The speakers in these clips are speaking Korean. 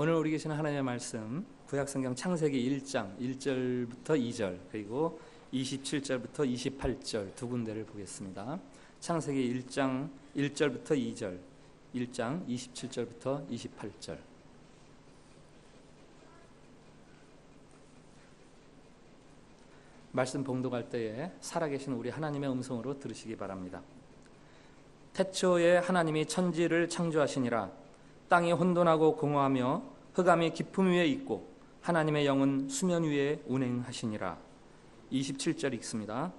오늘 우리 계시는 하나님의 말씀 구약성경 창세기 1장 1절부터 2절 그리고 27절부터 28절 두 군데를 보겠습니다. 창세기 1장 1절부터 2절 1장 27절부터 28절. 말씀 봉독할 때에 살아계신 우리 하나님의 음성으로 들으시기 바랍니다. 태초에 하나님이 천지를 창조하시니라. 땅이 혼돈하고 공허하며 흑암이 깊음 위에 있고 하나님의 영은 수면 위에 운행하시니라. 27절 읽습니다.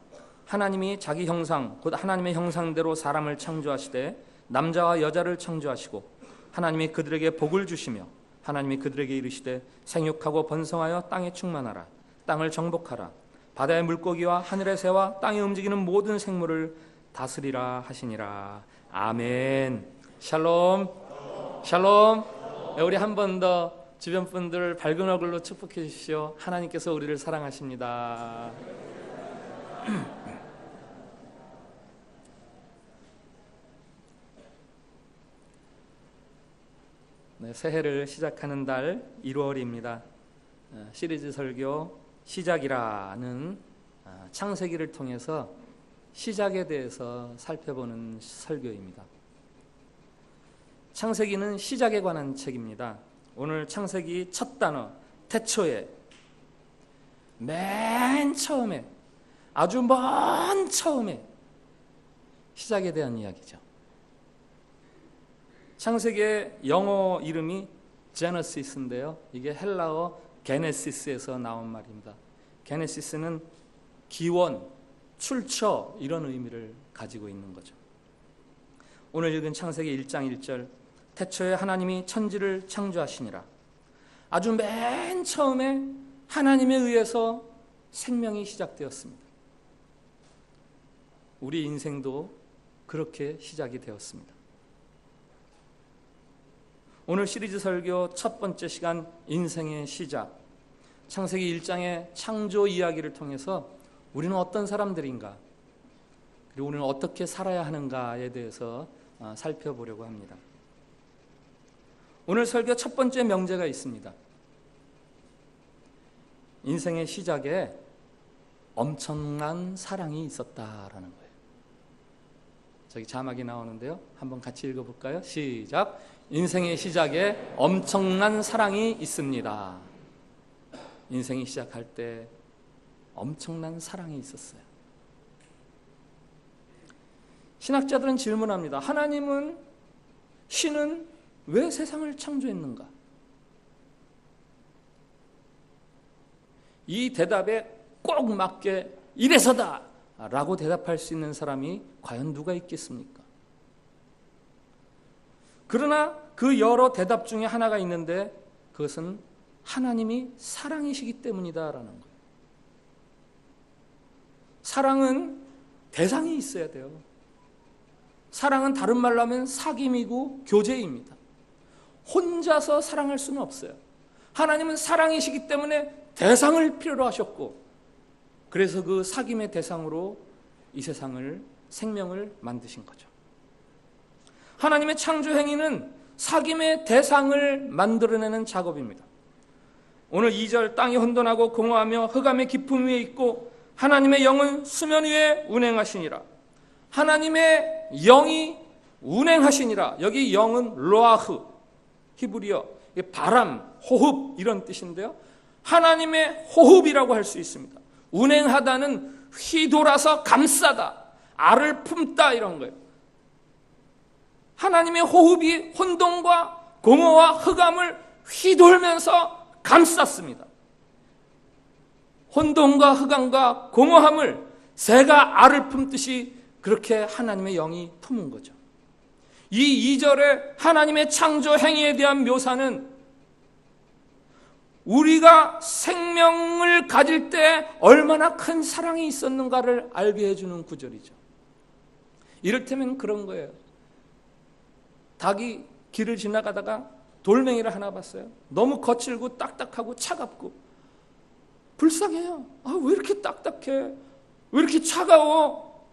하나님이 자기 형상 곧 하나님의 형상대로 사람을 창조하시되 남자와 여자를 창조하시고 하나님이 그들에게 복을 주시며 하나님이 그들에게 이르시되 생육하고 번성하여 땅에 충만하라. 땅을 정복하라. 바다의 물고기와 하늘의 새와 땅에 움직이는 모든 생물을 다스리라 하시니라. 아멘. 샬롬. 샬롬. 우리 한 번 더 주변 분들 밝은 얼굴로 축복해 주십시오. 하나님께서 우리를 사랑하십니다. 네, 새해를 시작하는 달 1월입니다. 시리즈 설교 시작이라는 창세기를 통해서 시작에 대해서 살펴보는 설교입니다. 창세기는 시작에 관한 책입니다. 오늘 창세기 첫 단어 태초에, 맨 처음에, 아주 먼 처음에 시작에 대한 이야기죠. 창세기의 영어 이름이 제너시스인데요, 이게 헬라어 게네시스에서 나온 말입니다. 게네시스는 기원, 출처 이런 의미를 가지고 있는 거죠. 오늘 읽은 창세기 1장 1절 태초에 하나님이 천지를 창조하시니라. 아주 맨 처음에 하나님에 의해서 생명이 시작되었습니다. 우리 인생도 그렇게 시작이 되었습니다. 오늘 시리즈 설교 첫 번째 시간 인생의 시작, 창세기 1장의 창조 이야기를 통해서 우리는 어떤 사람들인가, 그리고 우리는 어떻게 살아야 하는가에 대해서 살펴보려고 합니다. 오늘 설교 첫 번째 명제가 있습니다. 인생의 시작에 엄청난 사랑이 있었다라는 거예요. 저기 자막이 나오는데요, 한번 같이 읽어볼까요? 시작. 인생의 시작에 엄청난 사랑이 있습니다. 인생이 시작할 때 엄청난 사랑이 있었어요. 신학자들은 질문합니다. 하나님은, 신은 왜 세상을 창조했는가? 이 대답에 꼭 맞게 이래서다 라고 대답할 수 있는 사람이 과연 누가 있겠습니까? 그러나 그 여러 대답 중에 하나가 있는데 그것은 하나님이 사랑이시기 때문이다라는 거예요. 사랑은 대상이 있어야 돼요. 사랑은 다른 말로 하면 사귐이고 교제입니다. 혼자서 사랑할 수는 없어요. 하나님은 사랑이시기 때문에 대상을 필요로 하셨고, 그래서 그 사귐의 대상으로 이 세상을, 생명을 만드신 거죠. 하나님의 창조 행위는 사귐의 대상을 만들어내는 작업입니다. 오늘 2절 땅이 혼돈하고 공허하며 흑암의 깊음 위에 있고 하나님의 영은 수면 위에 운행하시니라. 하나님의 영이 운행하시니라. 여기 영은 로아흐, 히브리어 바람, 호흡 이런 뜻인데요, 하나님의 호흡이라고 할 수 있습니다. 운행하다는 휘돌아서 감싸다, 알을 품다 이런 거예요. 하나님의 호흡이 혼돈과 공허와 흑암을 휘돌면서 감쌌습니다. 혼돈과 흑암과 공허함을 새가 알을 품듯이 그렇게 하나님의 영이 품은 거죠. 이 2절의 하나님의 창조 행위에 대한 묘사는 우리가 생명을 가질 때 얼마나 큰 사랑이 있었는가를 알게 해주는 구절이죠. 이를테면 그런 거예요. 닭이 길을 지나가다가 돌멩이를 하나 봤어요. 너무 거칠고 딱딱하고 차갑고 불쌍해요. 왜 이렇게 딱딱해? 왜 이렇게 차가워?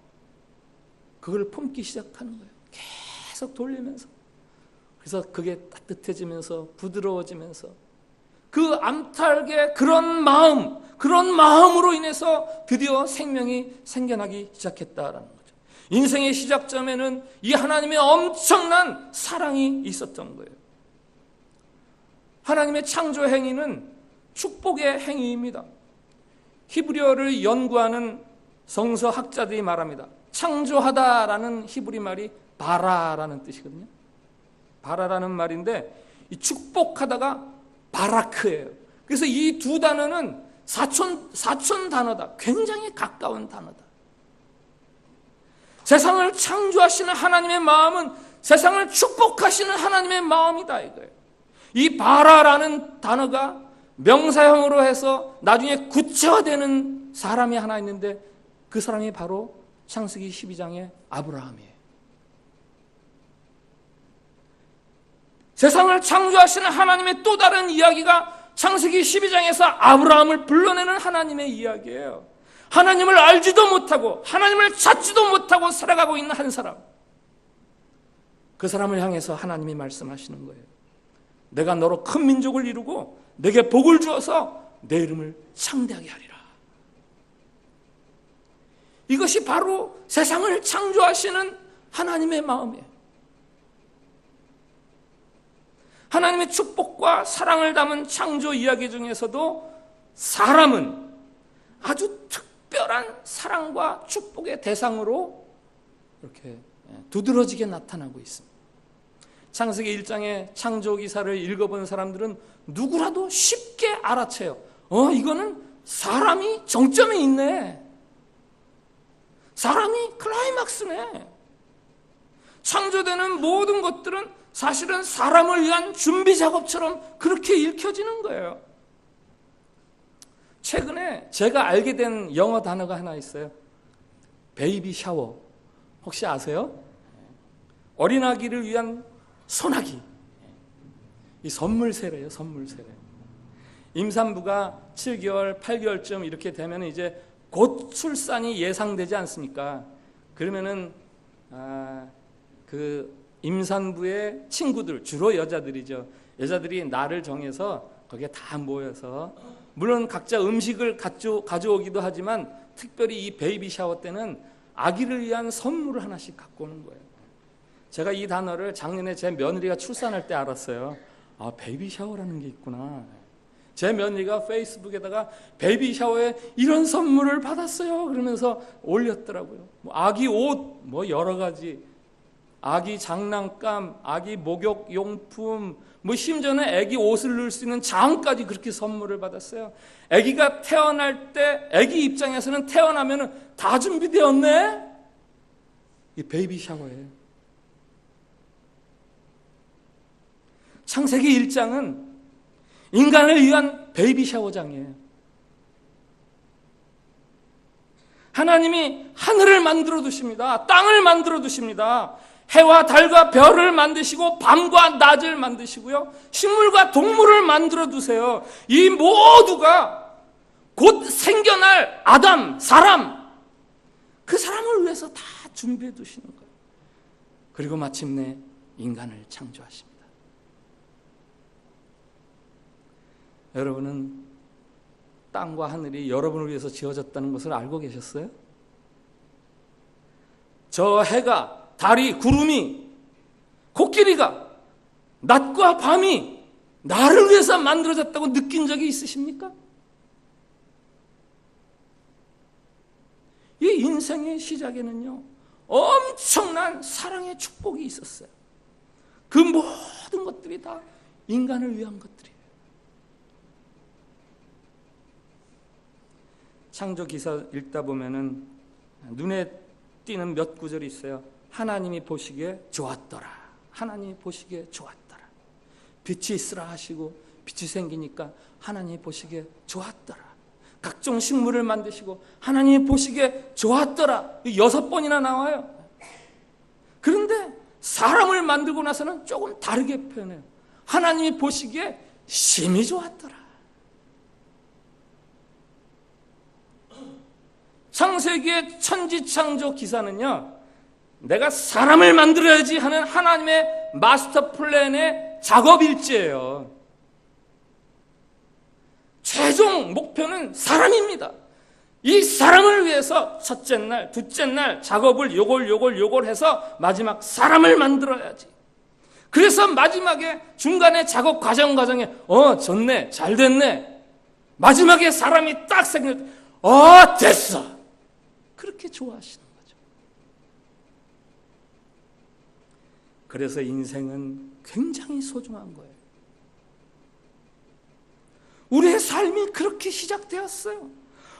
그걸 품기 시작하는 거예요. 계속 돌리면서 그래서 그게 따뜻해지면서 부드러워지면서 그 암탉의 그런 마음으로 인해서 드디어 생명이 생겨나기 시작했다라는 거죠. 인생의 시작점에는 이 하나님의 엄청난 사랑이 있었던 거예요. 하나님의 창조 행위는 축복의 행위입니다. 히브리어를 연구하는 성서학자들이 말합니다. 창조하다라는 히브리 말이 바라라는 뜻이거든요. 바라라는 말인데 이 축복하다가 바라크예요. 그래서 이 두 단어는 사촌 단어다. 굉장히 가까운 단어다. 세상을 창조하시는 하나님의 마음은 세상을 축복하시는 하나님의 마음이다 이거예요. 이 바라라는 단어가 명사형으로 해서 나중에 구체화되는 사람이 하나 있는데 그 사람이 바로 창세기 12장의 아브라함이에요. 세상을 창조하시는 하나님의 또 다른 이야기가 창세기 12장에서 아브라함을 불러내는 하나님의 이야기예요. 하나님을 알지도 못하고 하나님을 찾지도 못하고 살아가고 있는 한 사람, 그 사람을 향해서 하나님이 말씀하시는 거예요. 내가 너로 큰 민족을 이루고 내게 복을 주어서 내 이름을 창대하게 하리라. 이것이 바로 세상을 창조하시는 하나님의 마음이에요. 하나님의 축복과 사랑을 담은 창조 이야기 중에서도 사람은 아주 특별한 사랑과 축복의 대상으로 이렇게 두드러지게 나타나고 있습니다. 창세기 1장의 창조 기사를 읽어본 사람들은 누구라도 쉽게 알아채요. 이거는 사람이 정점에 있네. 사람이 클라이막스네. 창조되는 모든 것들은 사실은 사람을 위한 준비 작업처럼 그렇게 읽혀지는 거예요. 최근에 제가 알게 된 영어 단어가 하나 있어요. 베이비 샤워. 혹시 아세요? 어린아기를 위한 소나기. 이 선물 세례예요, 선물 세례. 임산부가 7개월, 8개월쯤 이렇게 되면 이제 곧 출산이 예상되지 않습니까? 그러면은 그 임산부의 친구들, 주로 여자들이죠. 여자들이 날을 정해서 거기에 다 모여서, 물론 각자 음식을 가져오기도 하지만 특별히 이 베이비 샤워 때는 아기를 위한 선물을 하나씩 갖고 오는 거예요. 제가 이 단어를 작년에 제 며느리가 출산할 때 알았어요. 아, 베이비 샤워라는 게 있구나. 제 며느리가 페이스북에다가 베이비 샤워에 이런 선물을 받았어요 그러면서 올렸더라고요. 아기 옷, 여러 가지, 아기 장난감, 아기 목욕 용품, 심지어는 아기 옷을 넣을 수 있는 장까지 그렇게 선물을 받았어요. 아기가 태어날 때 아기 입장에서는 태어나면 다 준비되었네. 이 베이비 샤워예요. 창세기 1장은 인간을 위한 베이비 샤워장이에요. 하나님이 하늘을 만들어 두십니다. 땅을 만들어 두십니다. 해와 달과 별을 만드시고 밤과 낮을 만드시고요. 식물과 동물을 만들어 두세요. 이 모두가 곧 생겨날 아담, 사람, 그 사람을 위해서 다 준비해 두시는 거예요. 그리고 마침내 인간을 창조하십니다. 여러분은 땅과 하늘이 여러분을 위해서 지어졌다는 것을 알고 계셨어요? 저 해가, 달이, 구름이, 코끼리가, 낮과 밤이 나를 위해서 만들어졌다고 느낀 적이 있으십니까? 이 인생의 시작에는요, 엄청난 사랑의 축복이 있었어요. 그 모든 것들이 다 인간을 위한 것들이에요. 창조 기사 읽다 보면은 눈에 띄는 몇 구절이 있어요. 하나님이 보시기에 좋았더라. 하나님이 보시기에 좋았더라. 빛이 있으라 하시고 빛이 생기니까 하나님이 보시기에 좋았더라. 각종 식물을 만드시고 하나님이 보시기에 좋았더라. 6번이나 나와요. 그런데 사람을 만들고 나서는 조금 다르게 표현해요. 하나님이 보시기에 심히 좋았더라. 창세기의 천지창조 기사는요, 내가 사람을 만들어야지 하는 하나님의 마스터 플랜의 작업일지예요. 최종 목표는 사람입니다. 이 사람을 위해서 첫째 날, 둘째 날 작업을 요걸 해서 마지막 사람을 만들어야지. 그래서 마지막에 중간에 작업 과정에 좋네, 잘 됐네. 마지막에 사람이 딱 생겼, 됐어. 그렇게 좋아하시는 거죠. 그래서 인생은 굉장히 소중한 거예요. 우리의 삶이 그렇게 시작되었어요.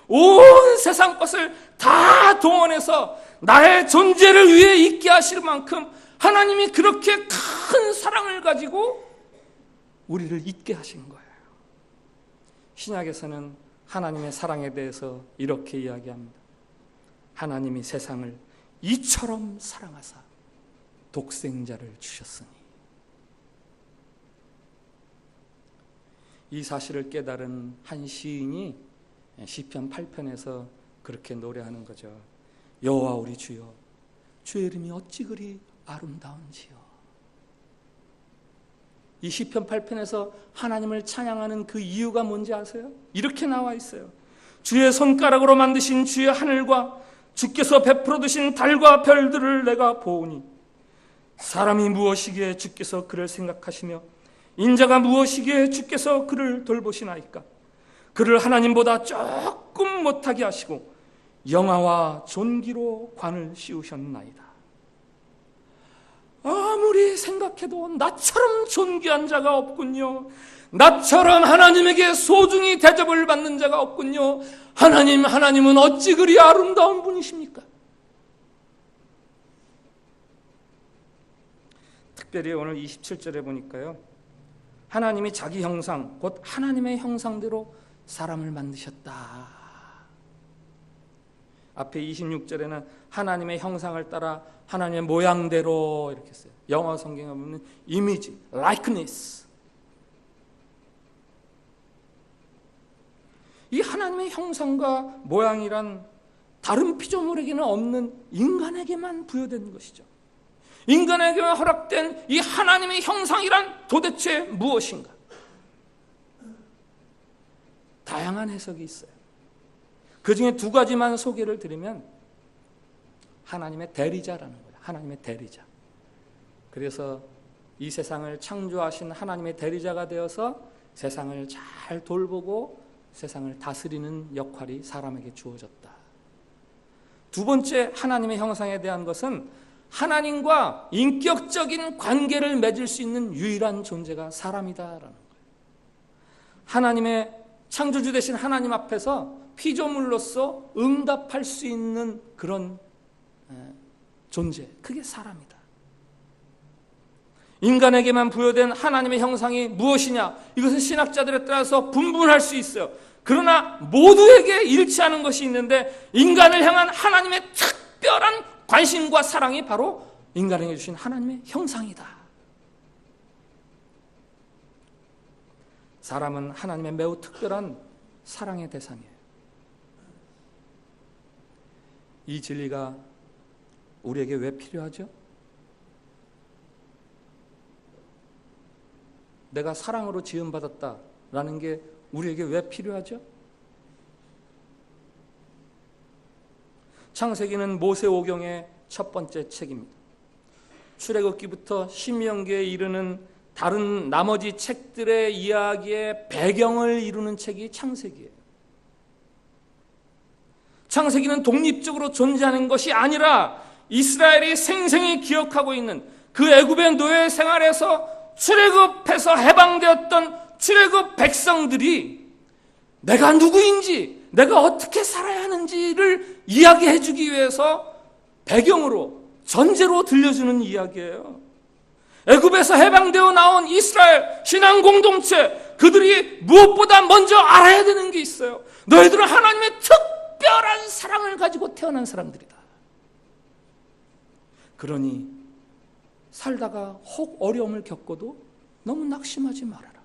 온 세상 것을 다 동원해서 나의 존재를 위해 있게 하실 만큼 하나님이 그렇게 큰 사랑을 가지고 우리를 있게 하신 거예요. 신약에서는 하나님의 사랑에 대해서 이렇게 이야기합니다. 하나님이 세상을 이처럼 사랑하사 독생자를 주셨으니. 이 사실을 깨달은 한 시인이 시편 8편에서 그렇게 노래하는 거죠. 여호와 우리 주여, 주의 이름이 어찌 그리 아름다운지요. 이 시편 8편에서 하나님을 찬양하는 그 이유가 뭔지 아세요? 이렇게 나와 있어요. 주의 손가락으로 만드신 주의 하늘과 주께서 베풀어 두신 달과 별들을 내가 보오니 사람이 무엇이기에 주께서 그를 생각하시며 인자가 무엇이기에 주께서 그를 돌보시나이까. 그를 하나님보다 조금 못하게 하시고 영화와 존귀로 관을 씌우셨나이다. 아무리 생각해도 나처럼 존귀한 자가 없군요. 나처럼 하나님에게 소중히 대접을 받는 자가 없군요. 하나님은 어찌 그리 아름다운 분이십니까? 특별히 오늘 27절에 보니까요, 하나님이 자기 형상, 곧 하나님의 형상대로 사람을 만드셨다. 앞에 26절에는 하나님의 형상을 따라 하나님의 모양대로 이렇게 써요. 영어 성경에 보면 이미지, likeness. 이 하나님의 형상과 모양이란 다른 피조물에게는 없는 인간에게만 부여된 것이죠. 인간에게만 허락된 이 하나님의 형상이란 도대체 무엇인가? 다양한 해석이 있어요. 그 중에 두 가지만 소개를 드리면 하나님의 대리자라는 거예요. 하나님의 대리자. 그래서 이 세상을 창조하신 하나님의 대리자가 되어서 세상을 잘 돌보고 세상을 다스리는 역할이 사람에게 주어졌다. 두 번째 하나님의 형상에 대한 것은 하나님과 인격적인 관계를 맺을 수 있는 유일한 존재가 사람이다라는 거예요. 하나님의 창조주 되신 하나님 앞에서 피조물로서 응답할 수 있는 그런 존재, 그게 사람이다. 인간에게만 부여된 하나님의 형상이 무엇이냐? 이것은 신학자들에 따라서 분분할 수 있어요. 그러나 모두에게 일치하는 것이 있는데 인간을 향한 하나님의 특별한 관심과 사랑이 바로 인간에게 주신 하나님의 형상이다. 사람은 하나님의 매우 특별한 사랑의 대상이에요. 이 진리가 우리에게 왜 필요하죠? 내가 사랑으로 지음받았다라는 게 우리에게 왜 필요하죠? 창세기는 모세오경의 첫 번째 책입니다. 출애굽기부터 신명기에 이르는 다른 나머지 책들의 이야기의 배경을 이루는 책이 창세기예요. 창세기는 독립적으로 존재하는 것이 아니라 이스라엘이 생생히 기억하고 있는 그 애굽의 노예 생활에서 출애굽해서 해방되었던 출애굽 백성들이 내가 누구인지, 내가 어떻게 살아야 하는지를 이야기해 주기 위해서 배경으로, 전제로 들려주는 이야기예요. 애굽에서 해방되어 나온 이스라엘 신앙 공동체, 그들이 무엇보다 먼저 알아야 되는 게 있어요. 너희들은 하나님의 특별한 사랑을 가지고 태어난 사람들이다. 그러니 살다가 혹 어려움을 겪어도 너무 낙심하지 말아라.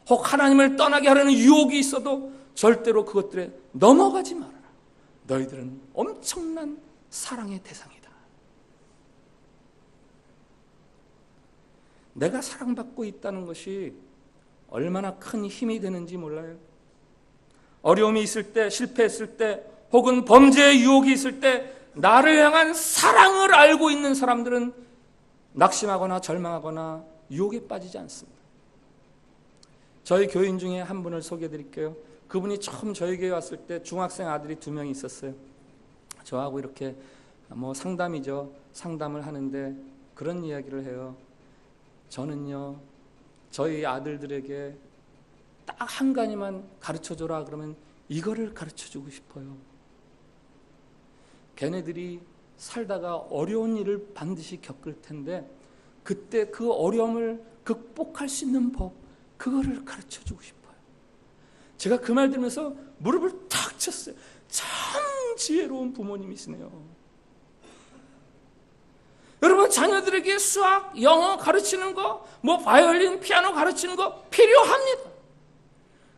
혹 하나님을 떠나게 하려는 유혹이 있어도 절대로 그것들에 넘어가지 말아라. 너희들은 엄청난 사랑의 대상이다. 내가 사랑받고 있다는 것이 얼마나 큰 힘이 되는지 몰라요. 어려움이 있을 때, 실패했을 때, 혹은 범죄의 유혹이 있을 때 나를 향한 사랑을 알고 있는 사람들은 낙심하거나 절망하거나 유혹에 빠지지 않습니다. 저희 교인 중에 한 분을 소개해 드릴게요. 그분이 처음 저희 교회 왔을 때 중학생 아들이 2명이 있었어요. 저하고 이렇게 상담을 하는데 그런 이야기를 해요. 저는요, 저희 아들들에게 딱 한 가지만 가르쳐줘라 그러면 이거를 가르쳐주고 싶어요. 걔네들이 살다가 어려운 일을 반드시 겪을 텐데 그때 그 어려움을 극복할 수 있는 법, 그거를 가르쳐주고 싶어요. 제가 그 말 들으면서 무릎을 탁 쳤어요. 참 지혜로운 부모님이시네요. 여러분, 자녀들에게 수학, 영어 가르치는 거, 바이올린, 피아노 가르치는 거 필요합니다.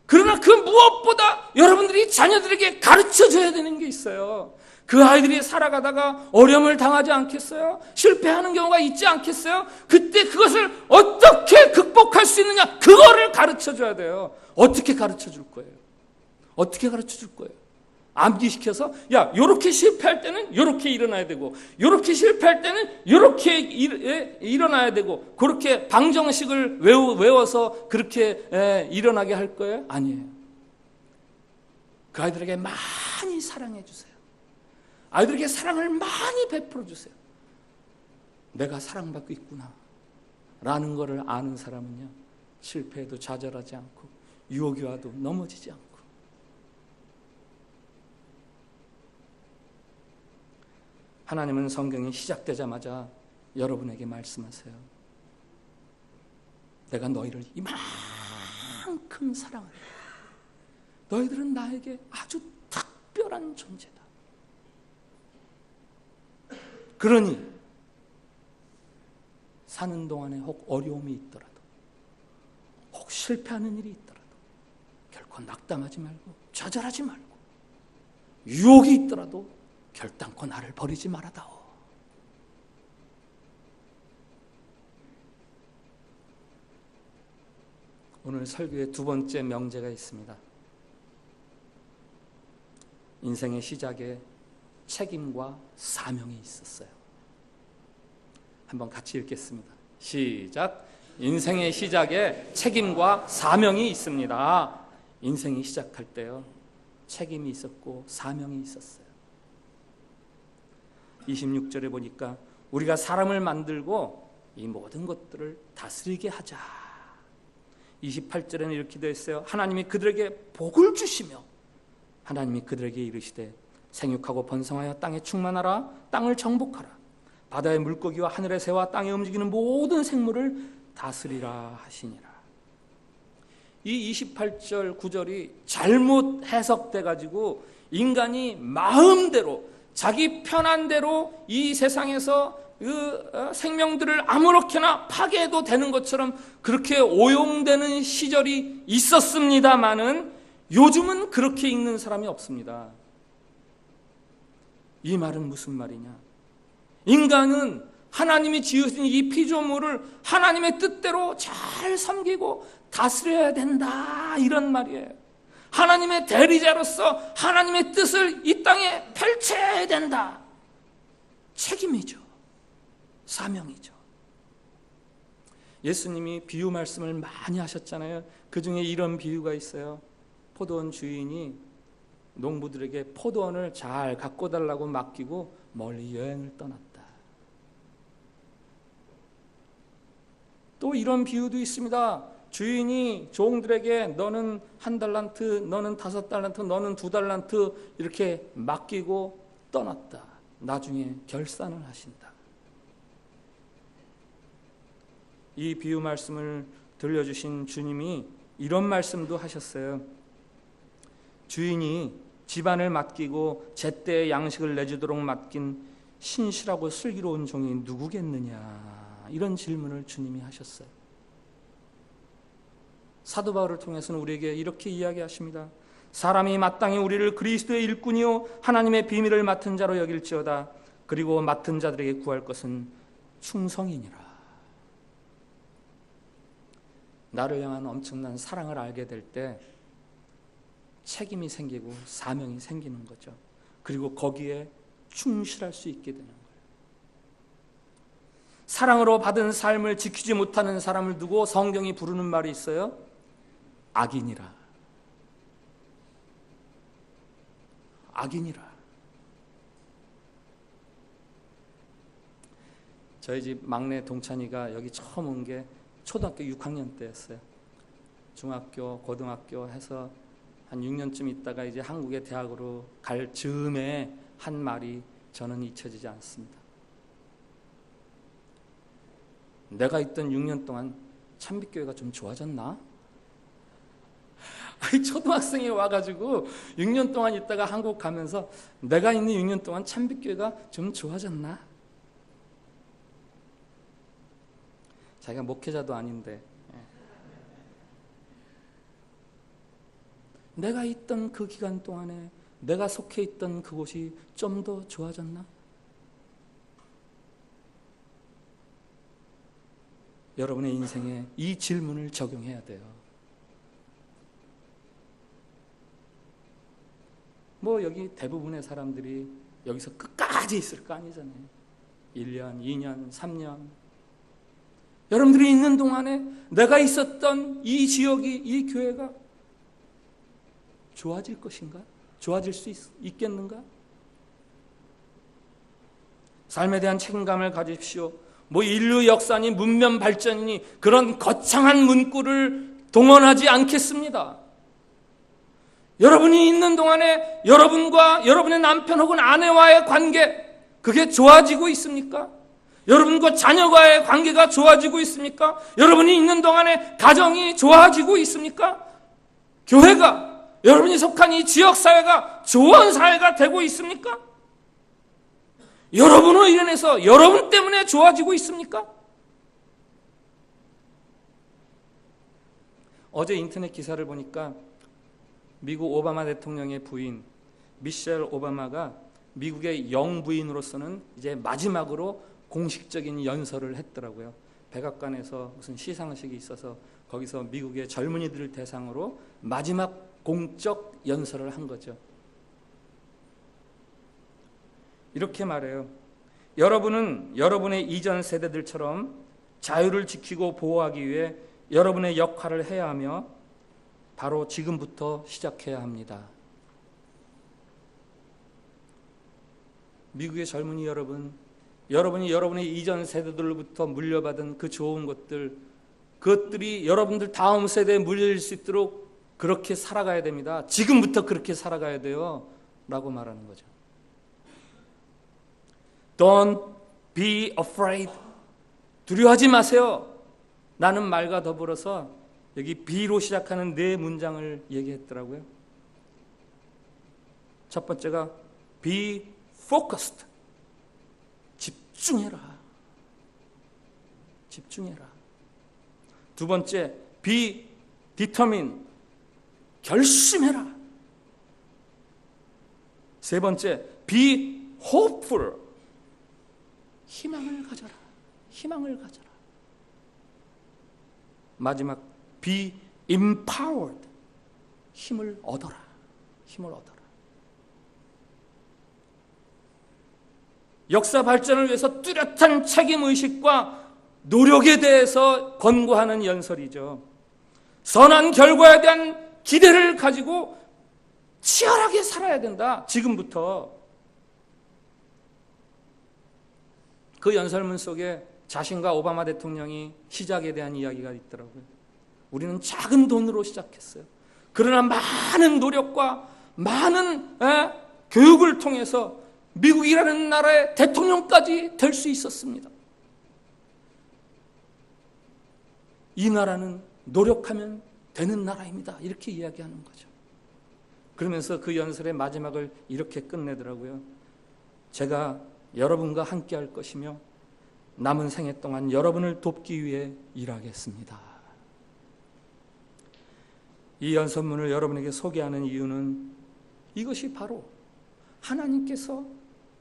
그러나 그 무엇보다 여러분들이 자녀들에게 가르쳐줘야 되는 게 있어요. 그 아이들이 살아가다가 어려움을 당하지 않겠어요? 실패하는 경우가 있지 않겠어요? 그때 그것을 어떻게 극복할 수 있느냐, 그거를 가르쳐줘야 돼요. 어떻게 가르쳐줄 거예요? 어떻게 가르쳐줄 거예요? 암기시켜서 요렇게 실패할 때는 요렇게 일어나야 되고, 요렇게 실패할 때는 요렇게 일어나야 되고, 그렇게 방정식을 외워서 그렇게 일어나게 할 거예요? 아니에요. 그 아이들에게 많이 사랑해 주세요. 아이들에게 사랑을 많이 베풀어 주세요. 내가 사랑받고 있구나 라는 것을 아는 사람은요, 실패해도 좌절하지 않고 유혹이 와도 넘어지지 않고. 하나님은 성경이 시작되자마자 여러분에게 말씀하세요. 내가 너희를 이만큼 사랑한다. 너희들은 나에게 아주 특별한 존재다. 그러니 사는 동안에 혹 어려움이 있더라도, 혹 실패하는 일이 있더라도 결코 낙담하지 말고 좌절하지 말고, 유혹이 있더라도 결단코 나를 버리지 말아다오. 오늘 설교의 두 번째 명제가 있습니다. 인생의 시작에 책임과 사명이 있었어요. 한번 같이 읽겠습니다. 시작. 인생의 시작에 책임과 사명이 있습니다. 인생이 시작할 때요, 책임이 있었고 사명이 있었어요. 26절에 보니까 우리가 사람을 만들고 이 모든 것들을 다스리게 하자. 28절에는 이렇게 되어 있어요. 하나님이 그들에게 복을 주시며 하나님이 그들에게 이르시되 생육하고 번성하여 땅에 충만하라. 땅을 정복하라. 바다의 물고기와 하늘의 새와 땅에 움직이는 모든 생물을 다스리라 하시니라. 이 28절 9절이 잘못 해석돼 가지고 인간이 마음대로 자기 편한 대로 이 세상에서 그 생명들을 아무렇게나 파괴해도 되는 것처럼 그렇게 오용되는 시절이 있었습니다마는 요즘은 그렇게 읽는 사람이 없습니다. 이 말은 무슨 말이냐? 인간은 하나님이 지으신 이 피조물을 하나님의 뜻대로 잘 섬기고 다스려야 된다, 이런 말이에요. 하나님의 대리자로서 하나님의 뜻을 이 땅에 펼쳐야 된다. 책임이죠. 사명이죠. 예수님이 비유 말씀을 많이 하셨잖아요. 그 중에 이런 비유가 있어요. 포도원 주인이 농부들에게 포도원을 잘 갖고 달라고 맡기고 멀리 여행을 떠났다. 또 이런 비유도 있습니다. 주인이 종들에게 너는 1달란트, 너는 5달란트, 너는 2달란트 이렇게 맡기고 떠났다. 나중에 결산을 하신다. 이 비유 말씀을 들려주신 주님이 이런 말씀도 하셨어요. 주인이 집안을 맡기고 제때에 양식을 내주도록 맡긴 신실하고 슬기로운 종이 누구겠느냐, 이런 질문을 주님이 하셨어요. 사도 바울을 통해서는 우리에게 이렇게 이야기하십니다. 사람이 마땅히 우리를 그리스도의 일꾼이요 하나님의 비밀을 맡은 자로 여길지어다. 그리고 맡은 자들에게 구할 것은 충성이니라. 나를 향한 엄청난 사랑을 알게 될 때 책임이 생기고 사명이 생기는 거죠. 그리고 거기에 충실할 수 있게 되는 거예요. 사랑으로 받은 삶을 지키지 못하는 사람을 두고 성경이 부르는 말이 있어요. 악인이라. 악인이라. 저희 집 막내 동찬이가 여기 처음 온 게 초등학교 6학년 때였어요. 중학교, 고등학교 해서 한 6년쯤 있다가 이제 한국의 대학으로 갈 즈음에 한 말이 저는 잊혀지지 않습니다. 내가 있던 6년 동안 참빛교회가 좀 좋아졌나? 아니, 초등학생이 와가지고 6년 동안 있다가 한국 가면서 내가 있는 6년 동안 참빛교회가 좀 좋아졌나? 자기가 목회자도 아닌데 내가 있던 그 기간 동안에 내가 속해 있던 그곳이 좀 더 좋아졌나? 여러분의 인생에 이 질문을 적용해야 돼요. 뭐 여기 대부분의 사람들이 여기서 끝까지 있을 거 아니잖아요. 1년, 2년, 3년. 여러분들이 있는 동안에 내가 있었던 이 지역이, 이 교회가 좋아질 것인가? 좋아질 수 있겠는가? 삶에 대한 책임감을 가지십시오. 뭐 인류 역사니 문명 발전이니 그런 거창한 문구를 동원하지 않겠습니다. 여러분이 있는 동안에 여러분과 여러분의 남편 혹은 아내와의 관계, 그게 좋아지고 있습니까? 여러분과 자녀와의 관계가 좋아지고 있습니까? 여러분이 있는 동안에 가정이 좋아지고 있습니까? 교회가, 여러분이 속한 이 지역사회가 좋은 사회가 되고 있습니까? 여러분으로 인해서 여러분 때문에 좋아지고 있습니까? 어제 인터넷 기사를 보니까 미국 오바마 대통령의 부인 미셸 오바마가 미국의 영부인으로서는 이제 마지막으로 공식적인 연설을 했더라고요. 백악관에서 무슨 시상식이 있어서 거기서 미국의 젊은이들을 대상으로 마지막 공적 연설을 한 거죠. 이렇게 말해요. 여러분은 여러분의 이전 세대들처럼 자유를 지키고 보호하기 위해 여러분의 역할을 해야 하며 바로 지금부터 시작해야 합니다. 미국의 젊은이 여러분, 여러분이 여러분의 이전 세대들로부터 물려받은 그 좋은 것들, 그것들이 여러분들 다음 세대에 물려질 수 있도록 그렇게 살아가야 됩니다. 지금부터 그렇게 살아가야 돼요. 라고 말하는 거죠. Don't be afraid. 두려워하지 마세요. 라는 말과 더불어서 여기 B로 시작하는 네 문장을 얘기했더라고요. 첫 번째가 be focused. 집중해라. 집중해라. 두 번째, be determined. 결심해라. 세 번째, be hopeful. 희망을 가져라. 희망을 가져라. 마지막, be empowered. 힘을 얻어라. 힘을 얻어라. 역사 발전을 위해서 뚜렷한 책임의식과 노력에 대해서 권고하는 연설이죠. 선한 결과에 대한 기대를 가지고 치열하게 살아야 된다. 지금부터. 그 연설문 속에 자신과 오바마 대통령이 시작에 대한 이야기가 있더라고요. 우리는 작은 돈으로 시작했어요. 그러나 많은 노력과 많은 교육을 통해서 미국이라는 나라의 대통령까지 될 수 있었습니다. 이 나라는 노력하면 되는 나라입니다. 이렇게 이야기하는 거죠. 그러면서 그 연설의 마지막을 이렇게 끝내더라고요. 제가 여러분과 함께 할 것이며 남은 생애 동안 여러분을 돕기 위해 일하겠습니다. 이 연설문을 여러분에게 소개하는 이유는 이것이 바로 하나님께서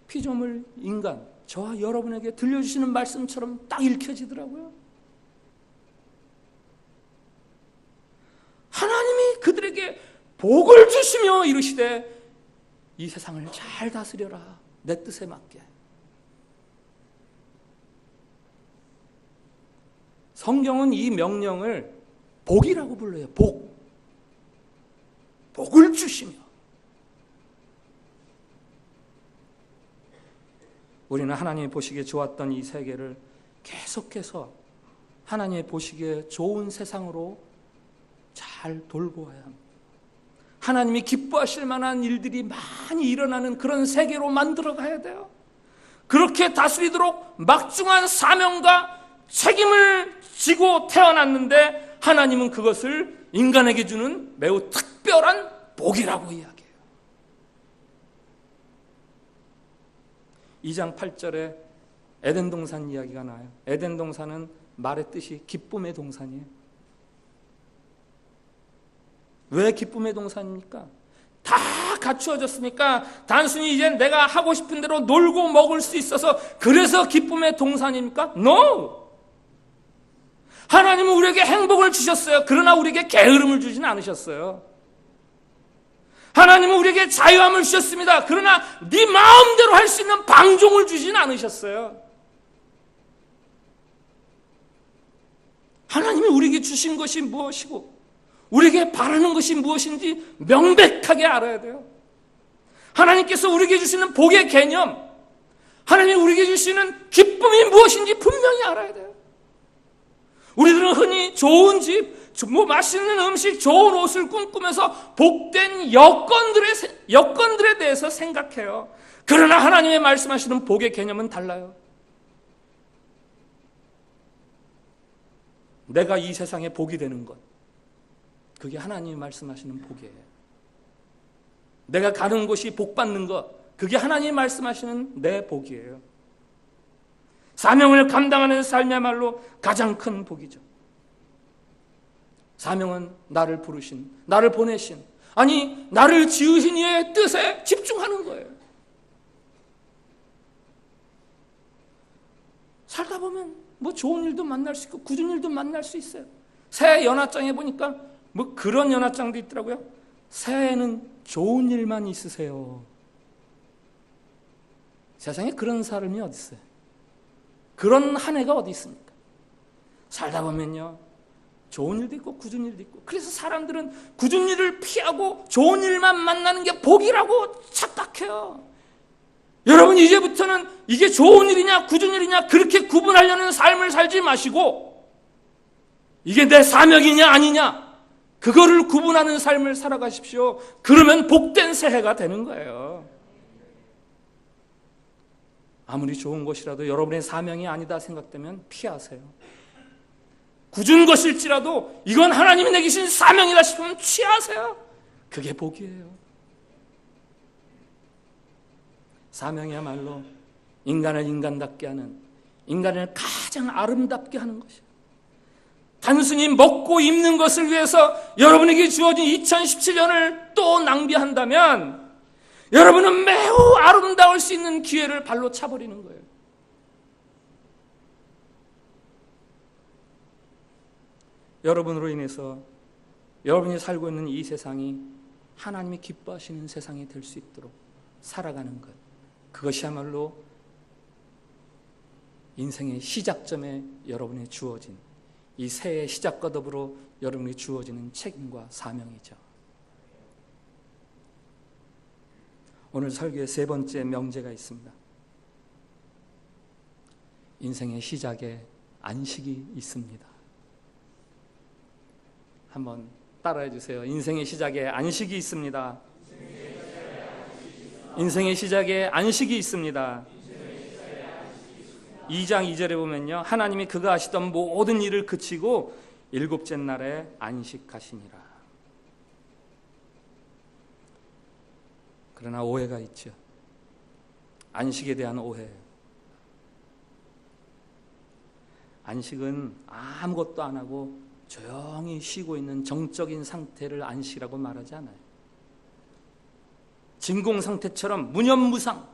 피조물 인간, 저와 여러분에게 들려주시는 말씀처럼 딱 읽혀지더라고요. 복을 주시며 이르시되 이 세상을 잘 다스려라. 내 뜻에 맞게. 성경은 이 명령을 복이라고 불러요. 복. 복을 주시며. 우리는 하나님이 보시기에 좋았던 이 세계를 계속해서 하나님이 보시기에 좋은 세상으로 잘 돌고 와야 합니다. 하나님이 기뻐하실 만한 일들이 많이 일어나는 그런 세계로 만들어 가야 돼요. 그렇게 다스리도록 막중한 사명과 책임을 지고 태어났는데 하나님은 그것을 인간에게 주는 매우 특별한 복이라고 이야기해요. 2장 8절에 에덴 동산 이야기가 나와요. 에덴 동산은 말의 뜻이 기쁨의 동산이에요. 왜 기쁨의 동산입니까? 다 갖추어졌으니까 단순히 이제 내가 하고 싶은 대로 놀고 먹을 수 있어서 그래서 기쁨의 동산입니까? No! 하나님은 우리에게 행복을 주셨어요. 그러나 우리에게 게으름을 주지는 않으셨어요. 하나님은 우리에게 자유함을 주셨습니다. 그러나 네 마음대로 할 수 있는 방종을 주지는 않으셨어요. 하나님이 우리에게 주신 것이 무엇이고 우리에게 바라는 것이 무엇인지 명백하게 알아야 돼요. 하나님께서 우리에게 주시는 복의 개념, 하나님이 우리에게 주시는 기쁨이 무엇인지 분명히 알아야 돼요. 우리들은 흔히 좋은 집, 맛있는 음식, 좋은 옷을 꿈꾸면서 복된 여건들에 대해서 생각해요. 그러나 하나님의 말씀하시는 복의 개념은 달라요. 내가 이 세상에 복이 되는 것, 그게 하나님이 말씀하시는 복이에요. 내가 가는 곳이 복받는 것, 그게 하나님이 말씀하시는 내 복이에요. 사명을 감당하는 삶이야말로 가장 큰 복이죠. 사명은 나를 부르신, 나를 보내신, 아니 나를 지으신 이의 뜻에 집중하는 거예요. 살다 보면 뭐 좋은 일도 만날 수 있고 굳은 일도 만날 수 있어요. 새 연하장에 보니까 뭐 그런 연하장도 있더라고요. 새해에는 좋은 일만 있으세요. 세상에 그런 사람이 어디 있어요? 그런 한 해가 어디 있습니까? 살다 보면요, 좋은 일도 있고 굳은 일도 있고, 그래서 사람들은 굳은 일을 피하고 좋은 일만 만나는 게 복이라고 착각해요. 여러분, 이제부터는 이게 좋은 일이냐 굳은 일이냐 그렇게 구분하려는 삶을 살지 마시고 이게 내 사명이냐 아니냐 그거를 구분하는 삶을 살아가십시오. 그러면 복된 새해가 되는 거예요. 아무리 좋은 것이라도 여러분의 사명이 아니다 생각되면 피하세요. 굳은 것일지라도 이건 하나님이 내게 주신 사명이다 싶으면 취하세요. 그게 복이에요. 사명이야말로 인간을 인간답게 하는, 인간을 가장 아름답게 하는 것이에요. 단순히 먹고 입는 것을 위해서 여러분에게 주어진 2017년을 또 낭비한다면 여러분은 매우 아름다울 수 있는 기회를 발로 차버리는 거예요. 여러분으로 인해서 여러분이 살고 있는 이 세상이 하나님이 기뻐하시는 세상이 될 수 있도록 살아가는 것, 그것이야말로 인생의 시작점에 여러분이 주어진, 이 새해의 시작과 더불어 여러분이 주어지는 책임과 사명이죠. 오늘 설교의 세 번째 명제가 있습니다. 인생의 시작에 안식이 있습니다. 한번 따라해 주세요. 인생의 시작에 안식이 있습니다. 인생의 시작에 안식이 있습니다. 2장 2절에 보면요, 하나님이 그가 하시던 모든 일을 그치고 일곱째 날에 안식하시니라. 그러나 오해가 있죠. 안식에 대한 오해. 안식은 아무것도 안 하고 조용히 쉬고 있는 정적인 상태를 안식이라고 말하지 않아요. 진공 상태처럼 무념무상,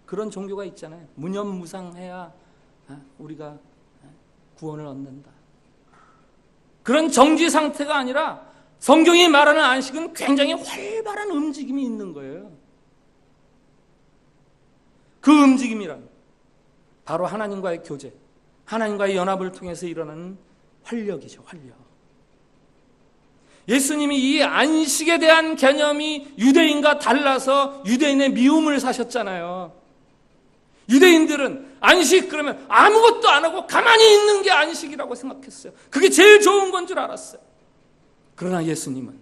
그런 종교가 있잖아요. 무념무상해야 우리가 구원을 얻는다. 그런 정지 상태가 아니라 성경이 말하는 안식은 굉장히 활발한 움직임이 있는 거예요. 그 움직임이란 바로 하나님과의 교제, 하나님과의 연합을 통해서 일어나는 활력이죠. 활력. 예수님이 이 안식에 대한 개념이 유대인과 달라서 유대인의 미움을 사셨잖아요. 유대인들은 안식 그러면 아무것도 안 하고 가만히 있는 게 안식이라고 생각했어요. 그게 제일 좋은 건 줄 알았어요. 그러나 예수님은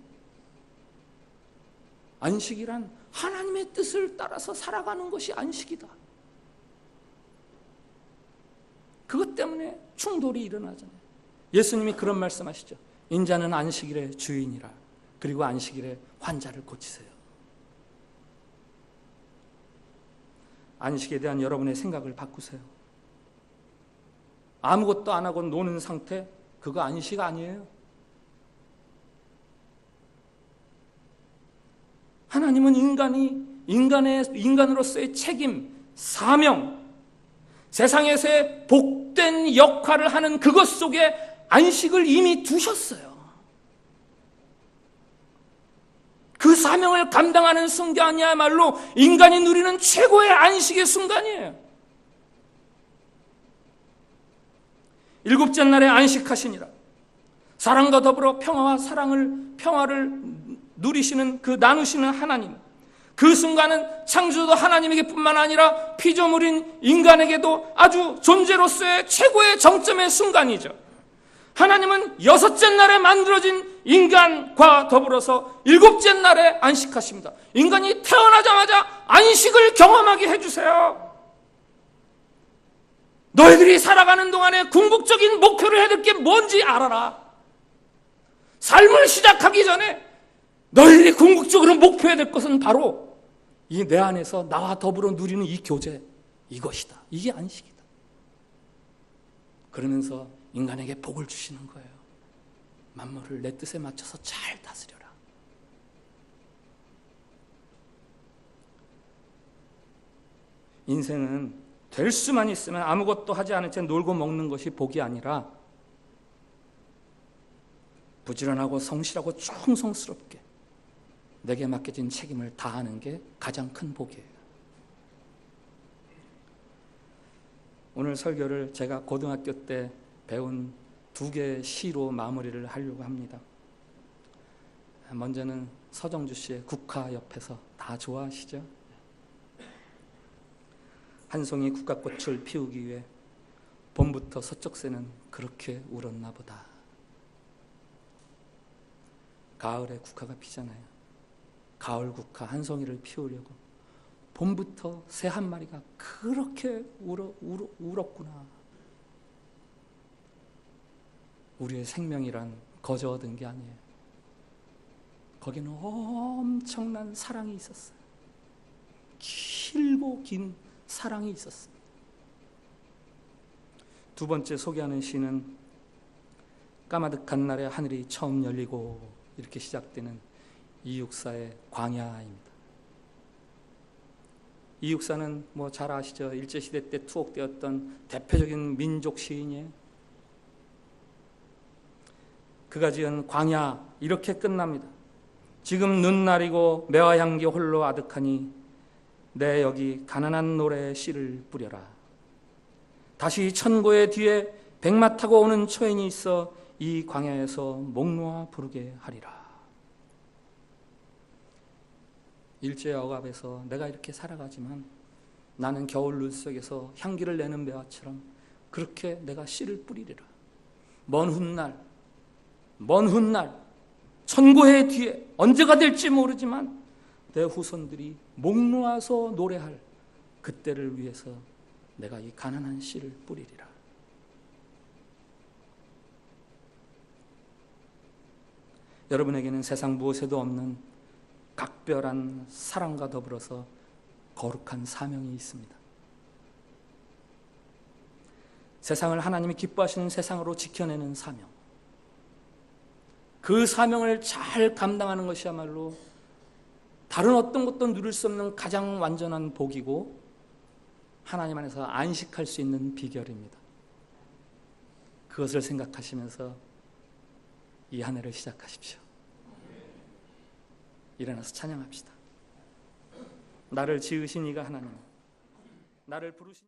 안식이란 하나님의 뜻을 따라서 살아가는 것이 안식이다. 그것 때문에 충돌이 일어나잖아요. 예수님이 그런 말씀하시죠. 인자는 안식일의 주인이라. 그리고 안식일에 환자를 고치세요. 안식에 대한 여러분의 생각을 바꾸세요. 아무것도 안 하고 노는 상태, 그거 안식 아니에요. 하나님은 인간으로서의 책임, 사명, 세상에서의 복된 역할을 하는 그것 속에 안식을 이미 두셨어요. 그 사명을 감당하는 순간이야말로 인간이 누리는 최고의 안식의 순간이에요. 일곱째 날에 안식하시니라. 사랑과 더불어 평화를 누리시는 그 나누시는 하나님. 그 순간은 창조도 하나님에게뿐만 아니라 피조물인 인간에게도 아주 존재로서의 최고의 정점의 순간이죠. 하나님은 여섯째 날에 만들어진 인간과 더불어서 일곱째 날에 안식하십니다. 인간이 태어나자마자 안식을 경험하게 해주세요. 너희들이 살아가는 동안에 궁극적인 목표를 해야 될 게 뭔지 알아라. 삶을 시작하기 전에 너희들이 궁극적으로 목표해야 될 것은 바로 이 내 안에서 나와 더불어 누리는 이 교제, 이것이다. 이게 안식이다. 그러면서 인간에게 복을 주시는 거예요. 만물을 내 뜻에 맞춰서 잘 다스려라. 인생은 될 수만 있으면 아무것도 하지 않은 채 놀고 먹는 것이 복이 아니라 부지런하고 성실하고 충성스럽게 내게 맡겨진 책임을 다하는 게 가장 큰 복이에요. 오늘 설교를 제가 고등학교 때 배운 두 개의 시로 마무리를 하려고 합니다. 먼저는 서정주 씨의 국화 옆에서 다 좋아하시죠? 한 송이 국화꽃을 피우기 위해 봄부터 서쪽새는 그렇게 울었나 보다. 가을에 국화가 피잖아요. 가을 국화 한 송이를 피우려고 봄부터 새 한 마리가 그렇게 울었구나. 우리의 생명이란 거저 얻은 게 아니에요. 거기는 엄청난 사랑이 있었어요. 길고 긴 사랑이 있었어요. 두 번째 소개하는 시는 까마득한 날에 하늘이 처음 열리고 이렇게 시작되는 이육사의 광야입니다. 이육사는 뭐 잘 아시죠? 일제시대 때 투옥되었던 대표적인 민족 시인이에요. 그가 지은 광야 이렇게 끝납니다. 지금 눈날이고 매화 향기 홀로 아득하니 내 여기 가난한 노래의 씨를 뿌려라. 다시 천고의 뒤에 백마 타고 오는 초인이 있어 이 광야에서 목 놓아 부르게 하리라. 일제 억압에서 내가 이렇게 살아가지만 나는 겨울 눈 속에서 향기를 내는 매화처럼 그렇게 내가 씨를 뿌리리라. 먼 훗날 천고의 뒤에 언제가 될지 모르지만 내 후손들이 목 놓아서 노래할 그때를 위해서 내가 이 가난한 씨를 뿌리리라. 여러분에게는 세상 무엇에도 없는 각별한 사랑과 더불어서 거룩한 사명이 있습니다. 세상을 하나님이 기뻐하시는 세상으로 지켜내는 사명. 그 사명을 잘 감당하는 것이야말로 다른 어떤 것도 누릴 수 없는 가장 완전한 복이고 하나님 안에서 안식할 수 있는 비결입니다. 그것을 생각하시면서 이 한 해를 시작하십시오. 일어나서 찬양합시다. 나를 지으신 이가 하나님, 나를 부르신